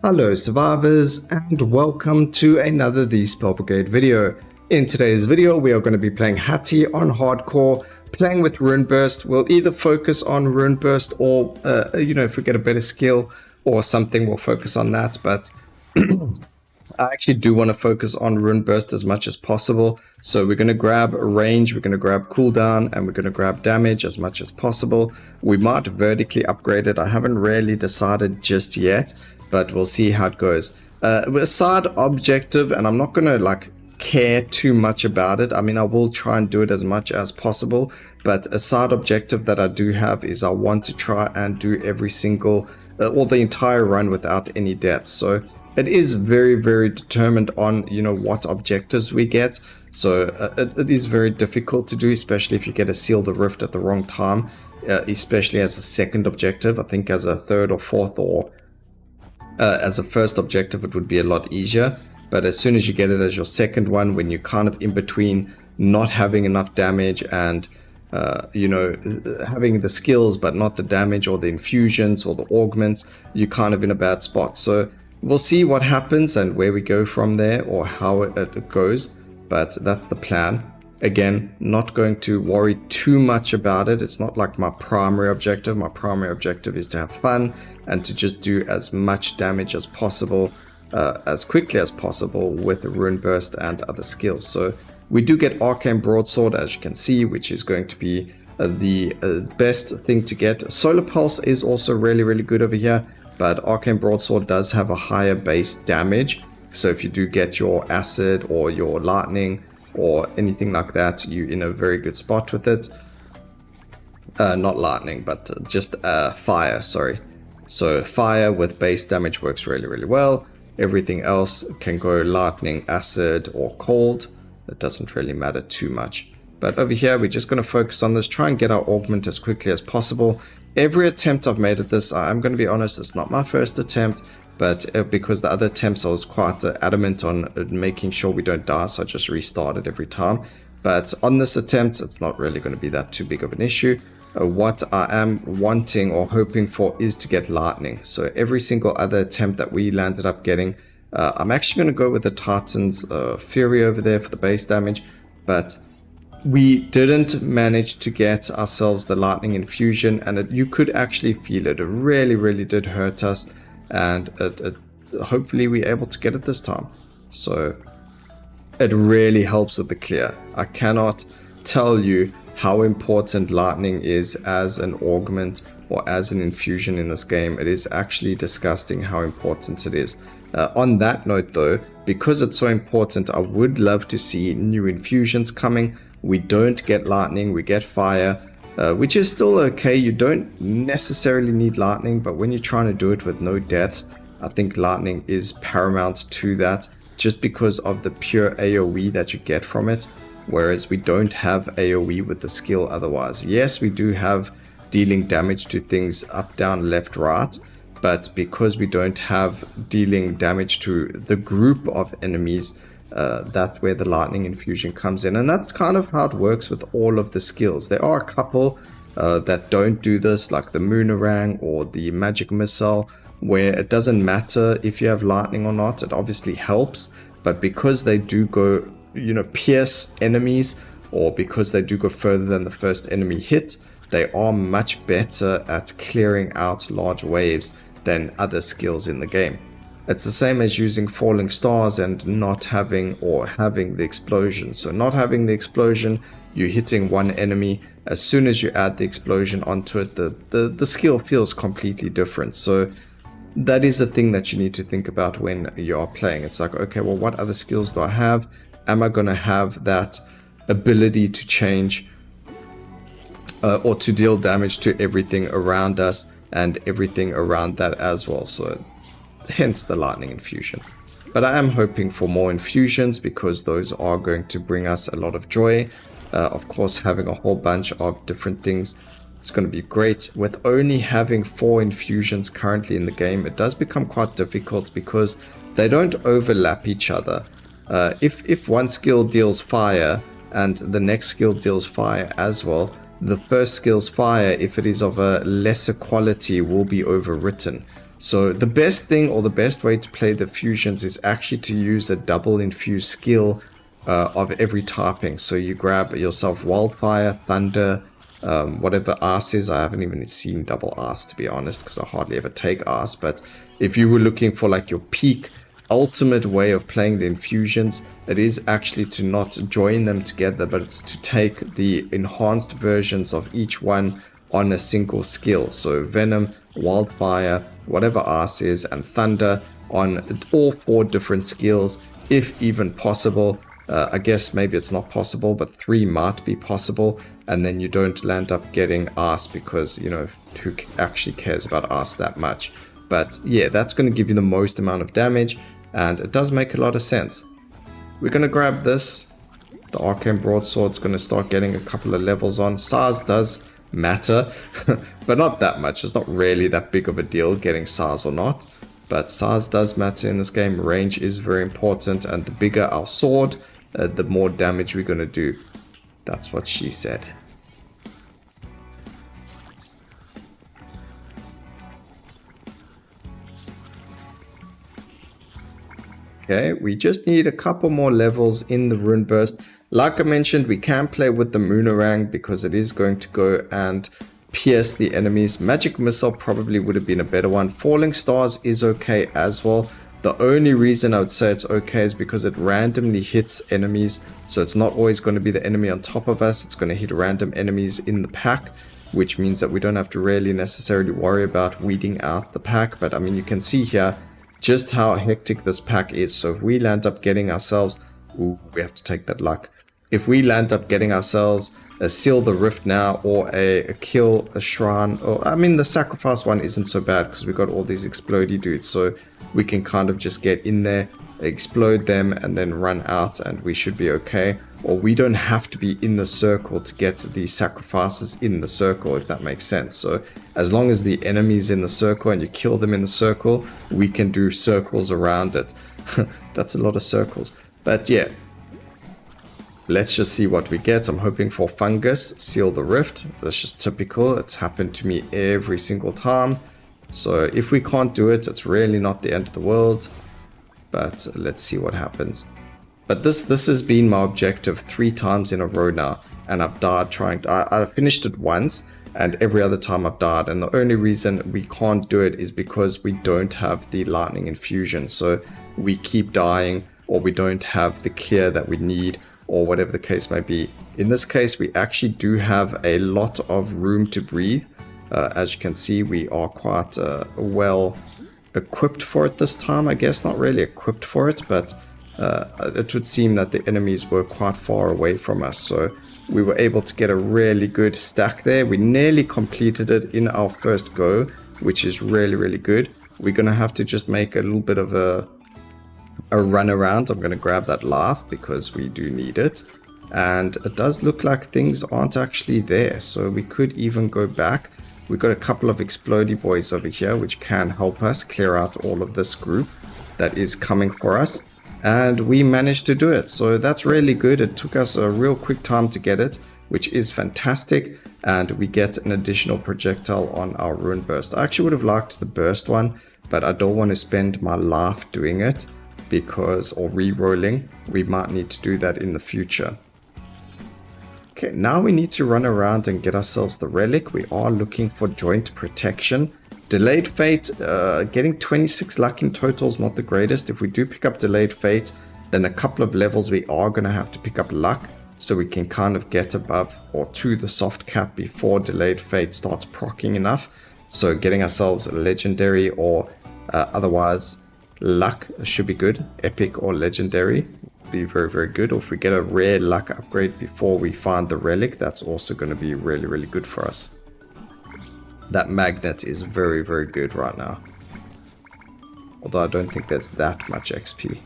Hello survivors and welcome to another The Spell Brigade video. In today's video we are going to be playing Hattie on hardcore, playing with Rune Burst. We'll either focus on Rune Burst or, if we get a better skill or something we'll focus on that, but I actually do want to focus on Rune Burst as much as possible. So we're going to grab range, we're going to grab cooldown, and we're going to grab damage as much as possible. We might vertically upgrade it. I haven't really decided just yet, but we'll see how it goes. A side objective, and I'm not going to care too much about it. I mean, I will try and do it as much as possible, but a side objective that I do have is I want to try and do every single or the entire run without any deaths. So it is very, very determined on, what objectives we get. So it is very difficult to do, especially if you get to seal the rift at the wrong time, especially as a second objective. I think as a third or fourth or as a first objective, it would be a lot easier. But as soon as you get it as your second one, when you're kind of in between not having enough damage and having the skills but not the damage or the infusions or the augments, you're kind of in a bad spot. So we'll see what happens and where we go from there, or how it goes, but that's the plan. Again, not going to worry too much about it. It's not like my primary objective. My primary objective is to have fun and to just do as much damage as possible, as quickly as possible with Rune Burst and other skills. So we do get Arcane Broadsword, as you can see, which is going to be the best thing to get. Solar Pulse is also really, really good over here, but Arcane Broadsword does have a higher base damage. So if you do get your acid or your lightning or anything like that, you're in a very good spot with it. Not lightning, but just fire, sorry. So fire with base damage works really, really well. Everything else can go lightning, acid, or cold. It doesn't really matter too much. But over here, we're just going to focus on this, try and get our augment as quickly as possible. Every attempt I've made at this, I'm going to be honest, it's not my first attempt, but because the other attempts I was quite adamant on making sure we don't die, so I just restarted every time. But on this attempt, it's not really going to be that too big of an issue. What I am wanting or hoping for is to get lightning. So every single other attempt that we landed up getting, I'm actually going to go with the Titan's Fury over there for the base damage, but we didn't manage to get ourselves the lightning infusion, and you could actually feel it. It really, really did hurt us, and hopefully we're able to get it this time. So it really helps with the clear. I cannot tell you how important lightning is as an augment or as an infusion in this game. It is actually disgusting how important it is. On that note though, because it's so important, I would love to see new infusions coming. We don't get lightning, we get fire, which is still okay. You don't necessarily need lightning, but when you're trying to do it with no deaths, I think lightning is paramount to that, just because of the pure AoE that you get from it, whereas we don't have AoE with the skill otherwise. Yes, we do have dealing damage to things up, down, left, right, but because we don't have dealing damage to the group of enemies, that's where the lightning infusion comes in. And that's kind of how it works with all of the skills. There are a couple that don't do this, like the Moonerang or the Magic Missile, where it doesn't matter if you have lightning or not. It obviously helps, but because they do go, pierce enemies, or because they do go further than the first enemy hit, they are much better at clearing out large waves than other skills in the game. It's the same as using falling stars and not having, or having the explosion. So not having the explosion, you're hitting one enemy. As soon as you add the explosion onto it, the skill feels completely different. So that is a thing that you need to think about when you are playing. It's like, okay, well, what other skills do I have? Am I going to have that ability to change or to deal damage to everything around us and everything around that as well? So hence the lightning infusion. But I am hoping for more infusions, because those are going to bring us a lot of joy. Of course, having a whole bunch of different things, it's going to be great. With only having 4 infusions currently in the game, it does become quite difficult because they don't overlap each other. If one skill deals fire and the next skill deals fire as well, the first skill's fire, if it is of a lesser quality, will be overwritten. So the best thing or the best way to play the fusions is actually to use a double infuse skill of every typing. So you grab yourself wildfire, thunder, whatever arse is. I haven't even seen double arse, to be honest, because I hardly ever take arse. But if you were looking for like your peak ultimate way of playing the infusions, it is actually to not join them together, but it's to take the enhanced versions of each one on a single skill. So venom, wildfire, whatever arse is, and thunder on all 4 different skills, if even possible. I guess maybe it's not possible, but 3 might be possible, and then you don't land up getting arse because, you know, who actually cares about arse that much? But yeah, that's going to give you the most amount of damage, and it does make a lot of sense. We're going to grab this. The Arcane Broadsword's going to start getting a couple of levels on. SARS does matter, but not that much. It's not really that big of a deal getting SARS or not. But SARS does matter in this game. Range is very important, and the bigger our sword, the more damage we're going to do. That's what she said. Okay, we just need a couple more levels in the Rune Burst. Like I mentioned, we can play with the Moonerang because it is going to go and pierce the enemies. Magic Missile probably would have been a better one. Falling Stars is okay as well. The only reason I would say it's okay is because it randomly hits enemies. So it's not always going to be the enemy on top of us. It's going to hit random enemies in the pack, which means that we don't have to really necessarily worry about weeding out the pack. But I mean, you can see here just how hectic this pack is. So if we land up getting ourselves, ooh, we have to take that luck. If we land up getting ourselves a Seal the Rift now, or a Kill a Shrine, or I mean the Sacrifice one isn't so bad because we got all these explodey dudes, so we can kind of just get in there, explode them, and then run out, and we should be okay. Or we don't have to be in the circle to get the sacrifices in the circle, if that makes sense. So as long as the enemy's in the circle and you kill them in the circle, we can do circles around it. That's a lot of circles. But yeah, let's just see what we get. I'm hoping for fungus, Seal the Rift. That's just typical. It's happened to me every single time. So if we can't do it, it's really not the end of the world. But let's see what happens. But this has been my objective 3 times in a row now, and I've died trying to, I finished it once, and every other time I've died, and the only reason we can't do it is because we don't have the lightning infusion. So we keep dying, or we don't have the clear that we need, or whatever the case may be. In this case, we actually do have a lot of room to breathe. As you can see, we are quite well equipped for it this time. I guess not really equipped for it, but it would seem that the enemies were quite far away from us, so we were able to get a really good stack there. We nearly completed it in our first go, which is really, really good. We're going to have to just make a little bit of a run around. I'm going to grab that laugh because we do need it. And it does look like things aren't actually there, so we could even go back. We've got a couple of explodey boys over here, which can help us clear out all of this group that is coming for us. And we managed to do it, so that's really good. It took us a real quick time to get it, which is fantastic. And we get an additional projectile on our Rune Burst. I actually would have liked the burst one, but I don't want to spend my life doing it because, or re-rolling. We might need to do that in the future. Okay, now we need to run around and get ourselves the relic. We are looking for joint protection. Delayed Fate, getting 26 luck in total is not the greatest. If we do pick up Delayed Fate, then a couple of levels we are going to have to pick up luck, so we can kind of get above or to the soft cap before Delayed Fate starts proccing enough. So getting ourselves a legendary or otherwise luck should be good. Epic or legendary would be very, very good. Or if we get a rare luck upgrade before we find the relic, that's also going to be really, really good for us. That magnet is very, very good right now. Although I don't think there's that much XP.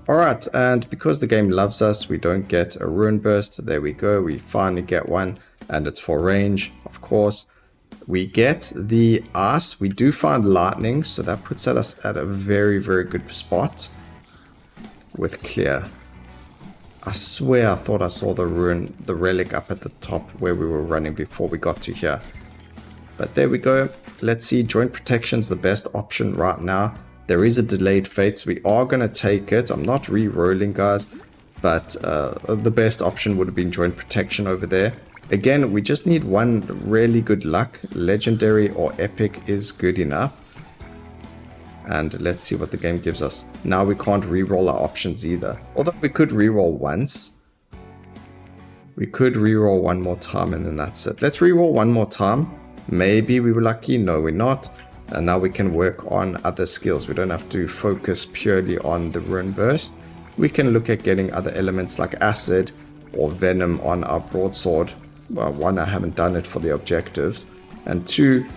Alright, and because the game loves us, we don't get a Rune Burst. There we go, we finally get one, and it's for range, of course. We get the Ice. We do find Lightning, so that puts us at a very, very good spot with Clear. I swear I thought I saw the relic up at the top where we were running before we got to here. But there we go. Let's see, joint protection's the best option right now. There is a delayed fate, so we are going to take it. I'm not re-rolling, guys, but the best option would have been joint protection over there. Again, we just need one really good luck. Legendary or epic is good enough. And let's see what the game gives us. Now we can't re-roll our options either. Although we could re-roll once. We could re-roll one more time and then that's it. Let's re-roll one more time. Maybe we were lucky. No, we're not. And now we can work on other skills. We don't have to focus purely on the Rune Burst. We can look at getting other elements like acid or venom on our broadsword. Well, one, I haven't done it for the objectives. And two,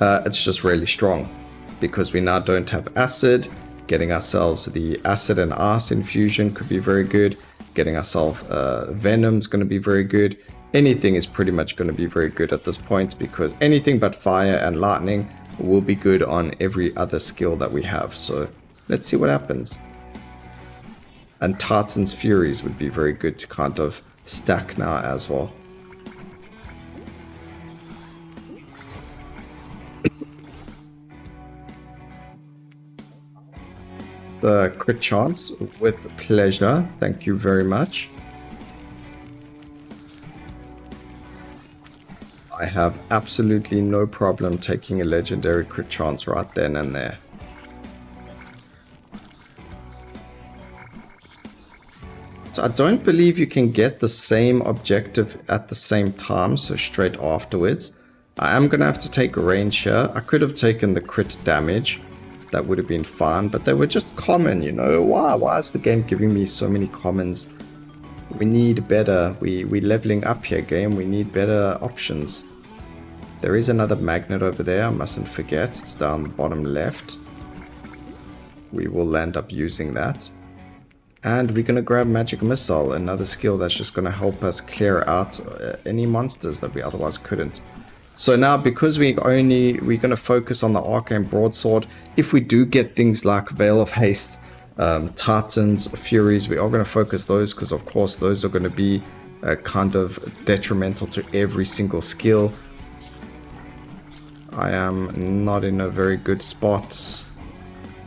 it's just really strong. Because we now don't have acid, getting ourselves the acid and ice infusion could be very good. Getting ourselves venom is going to be very good. Anything is pretty much going to be very good at this point, because anything but fire and lightning will be good on every other skill that we have. So let's see what happens. And Titan's Furies would be very good to kind of stack now as well. The crit chance with pleasure. Thank you very much. I have absolutely no problem taking a legendary crit chance right then and there. So I don't believe you can get the same objective at the same time, so straight afterwards. I am going to have to take a range here. I could have taken the crit damage. That would have been fun, but they were just common, you know. Why is the game giving me so many commons? We need better. We leveling up here, game. We need better options. There is another magnet over there, I mustn't forget. It's down the bottom left. We will end up using that. And we're going to grab Magic Missile, another skill that's just going to help us clear out any monsters that we otherwise couldn't. So now, because we're going to focus on the Arcane Broadsword, if we do get things like Veil of Haste, Titans, Furies, we are going to focus those, because of course those are going to be kind of detrimental to every single skill. I am not in a very good spot.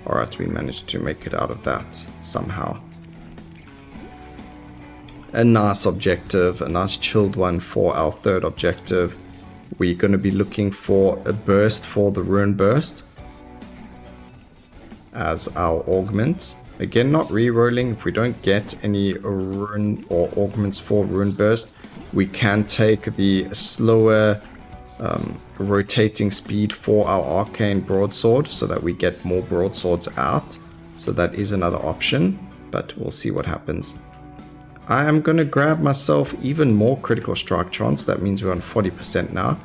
Alright, we managed to make it out of that somehow. A nice objective, a nice chilled one for our third objective. We're going to be looking for a burst for the Rune Burst as our augment. Again, not re-rolling. If we don't get any rune or augments for Rune Burst, we can take the slower rotating speed for our Arcane Broadsword so that we get more broadswords out. So that is another option, but we'll see what happens. I am going to grab myself even more critical strike chance. That means we're on 40% now,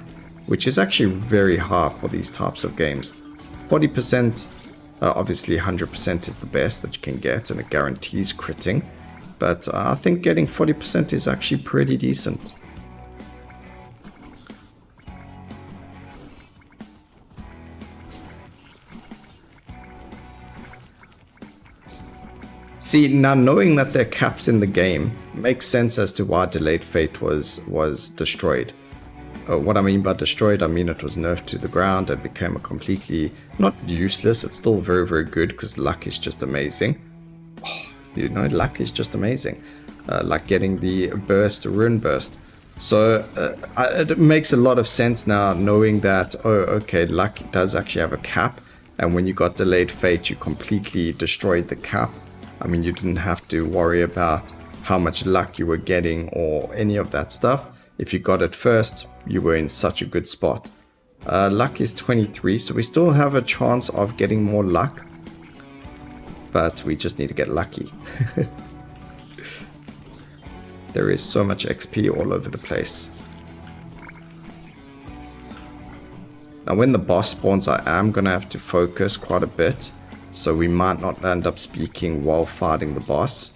which is actually very high for these types of games. 40%, obviously 100% is the best that you can get and it guarantees critting. But I think getting 40% is actually pretty decent. See, now knowing that there are caps in the game makes sense as to why Delayed Fate was destroyed. What I mean by destroyed, I mean it was nerfed to the ground and became a completely, not useless, it's still very, very good because luck is just amazing. Oh, you know, luck is just amazing. Like getting the burst, Rune Burst. So it makes a lot of sense now knowing that, oh, okay, luck does actually have a cap. And when you got Delayed Fate, you completely destroyed the cap. I mean, you didn't have to worry about how much luck you were getting or any of that stuff. If you got it first, you were in such a good spot. Luck is 23, so we still have a chance of getting more luck. But we just need to get lucky. There is so much XP all over the place. Now when the boss spawns, I am going to have to focus quite a bit. So we might not end up speaking while fighting the boss.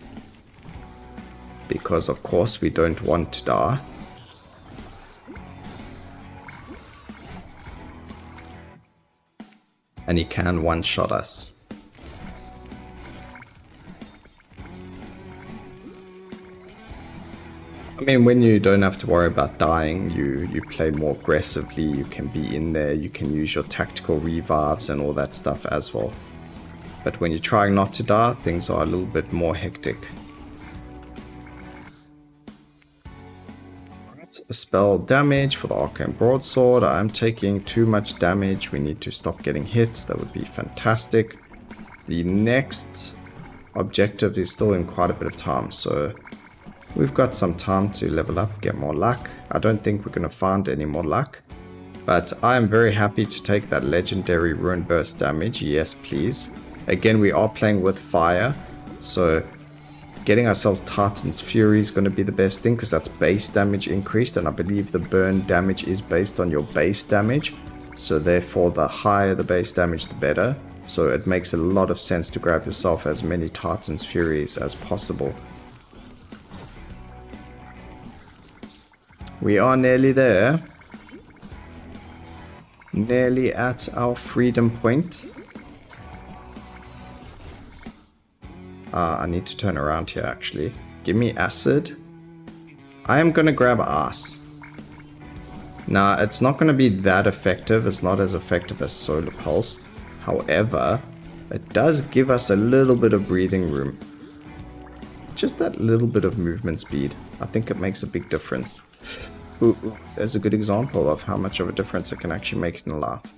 Because of course we don't want to die. And he can one-shot us. I mean, when you don't have to worry about dying, you play more aggressively, you can be in there, you can use your tactical revives and all that stuff as well. But when you're trying not to die, things are a little bit more hectic. Alright, spell damage for the arcane broadsword. I'm taking too much damage, we need to stop getting hit, that would be fantastic. The next objective is still in quite a bit of time, so we've got some time to level up, get more luck. I don't think we're going to find any more luck, but I am very happy to take that legendary rune burst damage. Yes, please. Again, we are playing with fire, so getting ourselves Titan's Fury is going to be the best thing because that's base damage increased, and I believe the burn damage is based on your base damage, so therefore the higher the base damage, the better. So it makes a lot of sense to grab yourself as many Titan's Furies as possible. We are nearly there. Nearly at our freedom point. I need to turn around here actually. Give me acid. I am going to grab Ice. Now, it's not going to be that effective. It's not as effective as Solar Pulse. However, it does give us a little bit of breathing room. Just that little bit of movement speed. I think it makes a big difference. Ooh, there's a good example of how much of a difference it can actually make in life.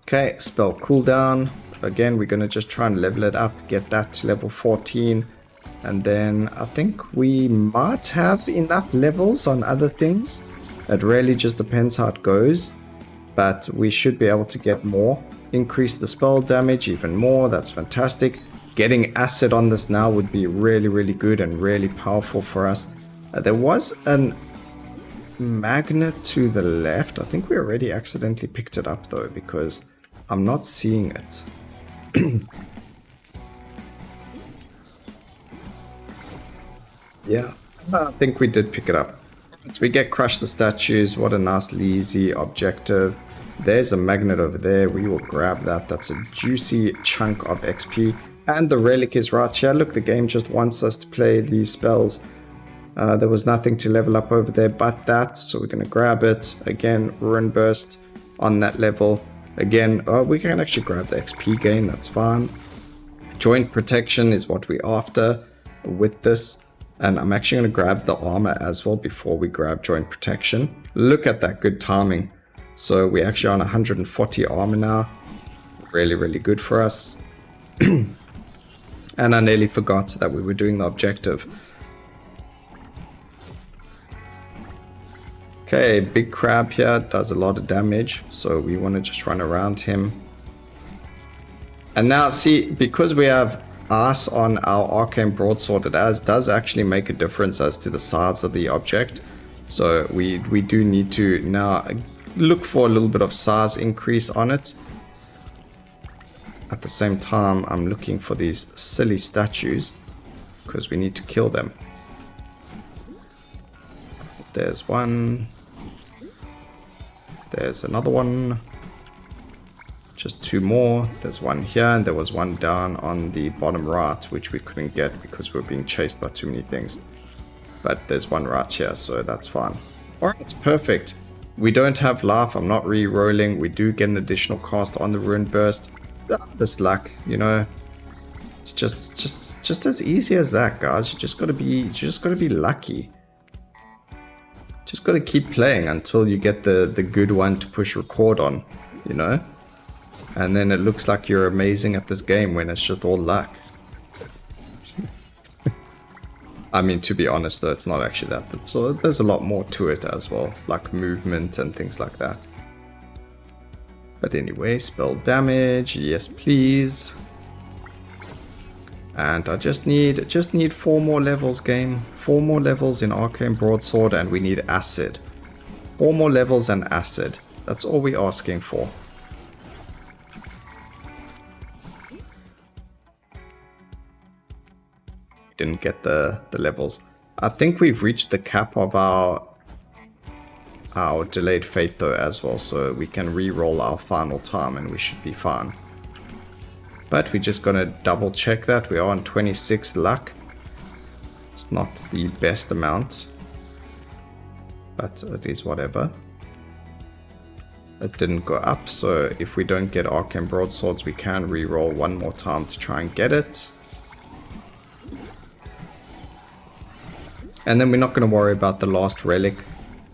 Okay, spell cooldown. Again, we're going to just try and level it up, get that to level 14. And then I think we might have enough levels on other things. It really just depends how it goes. But we should be able to get more. Increase the spell damage even more. That's fantastic. Getting acid on this now would be really, really good and really powerful for us. There was a magnet to the left. I think we already accidentally picked it up though, because I'm not seeing it. Yeah, I think we did pick it up. So we get crush the statues. What a nice easy objective. There's a magnet over there. We will grab that. That's a juicy chunk of XP. And the relic is right here. Look, the game just wants us to play these spells. There was nothing to level up over there but that, so we're going to grab it. Again, Rune Burst on that level. Again, we can actually grab the XP gain, that's fine. Joint Protection is what we're after with this. And I'm actually going to grab the armor as well before we grab Joint Protection. Look at that good timing. So we're actually on 140 armor now. Really, really good for us. And I nearly forgot that we were doing the objective. Okay, big crab here does a lot of damage, so we want to just run around him. And now see, because we have Ice on our arcane broadsword, it does actually make a difference as to the size of the object. So we do need to now look for a little bit of size increase on it. At the same time, I'm looking for these silly statues because we need to kill them. There's one. There's another one. Just two more. There's one here, and there was one down on the bottom right, which we couldn't get because we were being chased by too many things. But there's one right here, so that's fine. Alright, perfect. We don't have life. I'm not re-rolling. We do get an additional cast on the Rune Burst. This luck, you know. It's just as easy as that, guys. You just gotta be lucky. Just gotta keep playing until you get the good one to push record on, you know? And then it looks like you're amazing at this game when it's just all luck. I mean, to be honest though, it's not actually that. So there's a lot more to it as well, like movement and things like that. But anyway, spell damage, yes please. And I just need 4 more levels, game. 4 more levels in Arcane Broadsword, and we need acid. 4 more levels and acid. That's all we're asking for. Didn't get the levels. I think we've reached the cap of our delayed fate though as well, so we can re-roll our final time and we should be fine. But we're just gonna double check that. We are on 26 luck. It's not the best amount, but it is whatever. It didn't go up, so if we don't get arcane broadswords, we can re-roll one more time to try and get it. And then we're not going to worry about the last relic.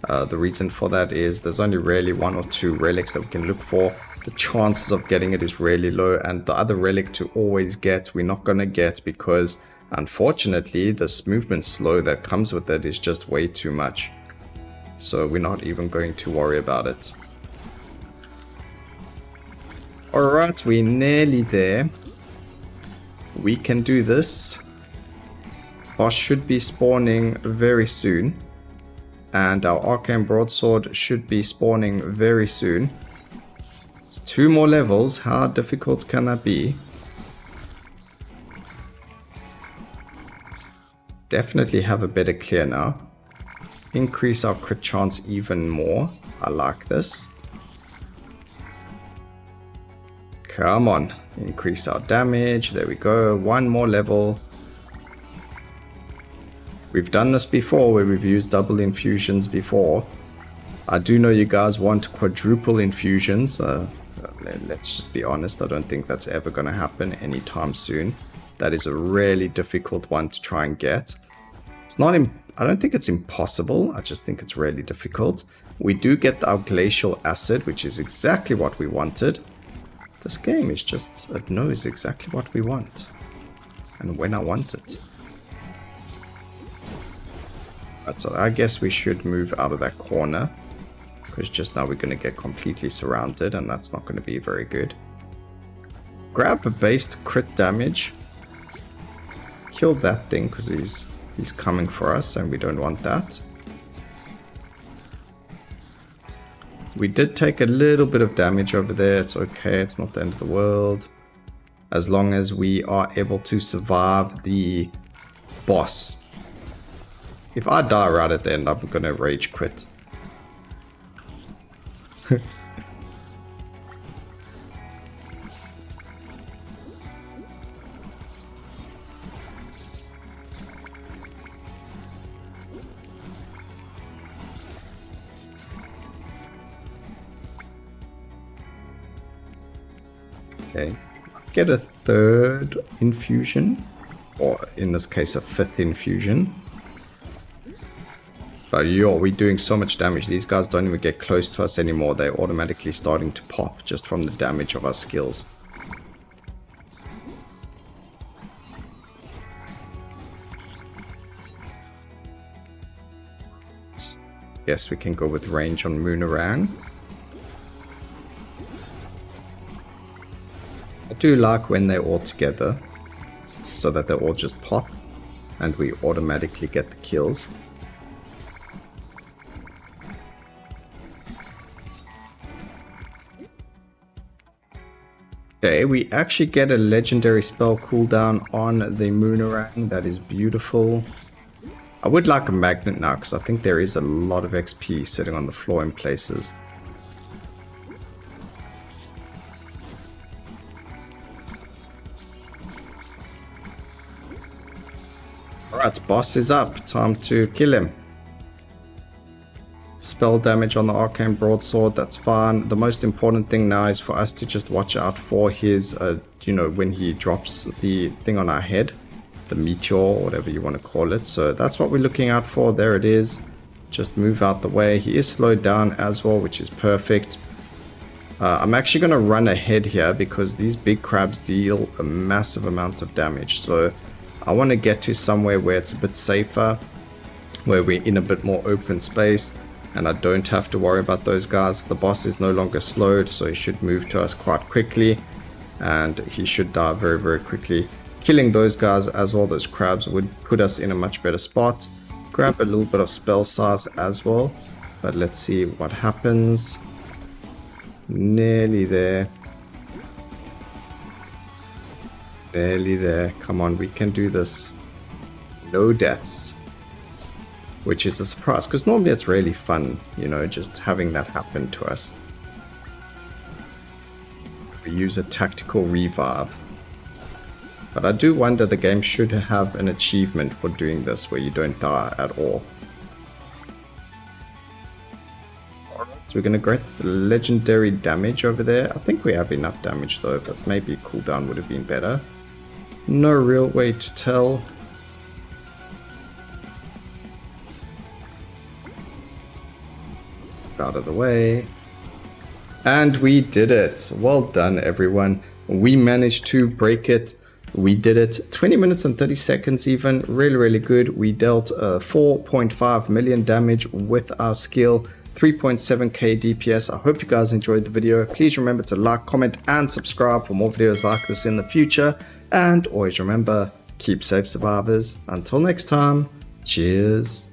The reason for that is there's only really 1 or 2 relics that we can look for. The chances of getting it is really low, and the other relic to always get, we're not going to get because unfortunately this movement slow that comes with it is just way too much. So we're not even going to worry about it. Alright, we're nearly there. We can do this. Boss should be spawning very soon. And our arcane broadsword should be spawning very soon. It's 2 more levels. How difficult can that be? Definitely have a better clear now. Increase our crit chance even more. I like this. Come on, increase our damage. There we go. 1 more level. We've done this before where we've used double infusions before. I do know you guys want quadruple infusions. Let's just be honest. I don't think that's ever going to happen anytime soon. That is a really difficult one to try and get. It's not. I don't think it's impossible. I just think it's really difficult. We do get our glacial acid, which is exactly what we wanted. This game is just, it knows exactly what we want. And when I want it. But so I guess we should move out of that corner. Because just now we're going to get completely surrounded and that's not going to be very good. Grab a based crit damage. Kill that thing because he's coming for us and we don't want that. We did take a little bit of damage over there. It's okay. It's not the end of the world. As long as we are able to survive the boss. If I die right at the end, I'm going to rage quit. Okay, get a 3rd infusion, or in this case a 5th infusion. But yo, we're doing so much damage. These guys don't even get close to us anymore. They're automatically starting to pop just from the damage of our skills. Yes, we can go with range on Moonerang. I do like when they're all together, so that they all just pop and we automatically get the kills. Okay, we actually get a legendary spell cooldown on the Moonerang. That is beautiful. I would like a magnet now because I think there is a lot of XP sitting on the floor in places. Alright, boss is up. Time to kill him. Spell damage on the arcane broadsword, that's fine. The most important thing now is for us to just watch out for his, you know, when he drops the thing on our head. The meteor, or whatever you want to call it. So that's what we're looking out for. There it is. Just move out the way. He is slowed down as well, which is perfect. I'm actually going to run ahead here because these big crabs deal a massive amount of damage. So I want to get to somewhere where it's a bit safer, where we're in a bit more open space, and I don't have to worry about those guys. The boss is no longer slowed, so he should move to us quite quickly, and he should die very, very quickly. Killing those guys as well, those crabs, would put us in a much better spot. Grab a little bit of spell size as well, but let's see what happens. Nearly there. Nearly there. Come on, we can do this. No deaths. Which is a surprise, because normally it's really fun, you know, just having that happen to us. We use a tactical revive. But I do wonder, the game should have an achievement for doing this where you don't die at all. So we're going to get the legendary damage over there. I think we have enough damage though, but maybe cooldown would have been better. No real way to tell. Out of the way. And we did it. Well done, everyone. We managed to break it. We did it 20 minutes and 30 seconds even. Really, really good. We dealt 4.5 million damage with our skill. 3.7k DPS. I hope you guys enjoyed the video. Please remember to like, comment, and subscribe for more videos like this in the future. And always remember, keep safe, survivors. Until next time, cheers.